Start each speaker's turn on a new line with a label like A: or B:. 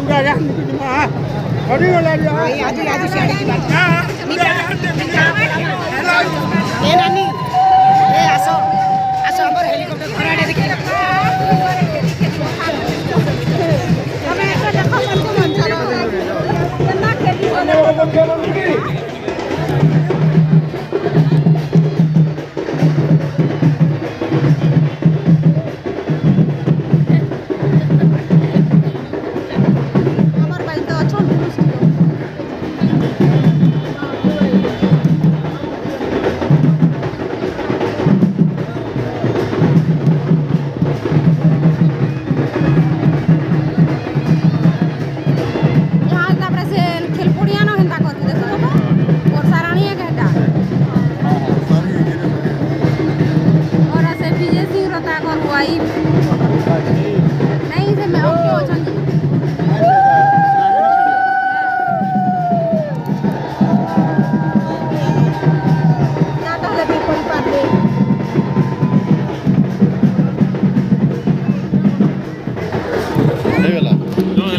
A: पूरा यार हां अड़ी वाला यार आज आज सियाड़ी की बात ए नानी ए आसो आसो हमर हेलीकॉप्टर घर आड़े देखि हमें ऐसा देखो सबको मन चलो केना खेली नहीं से मैं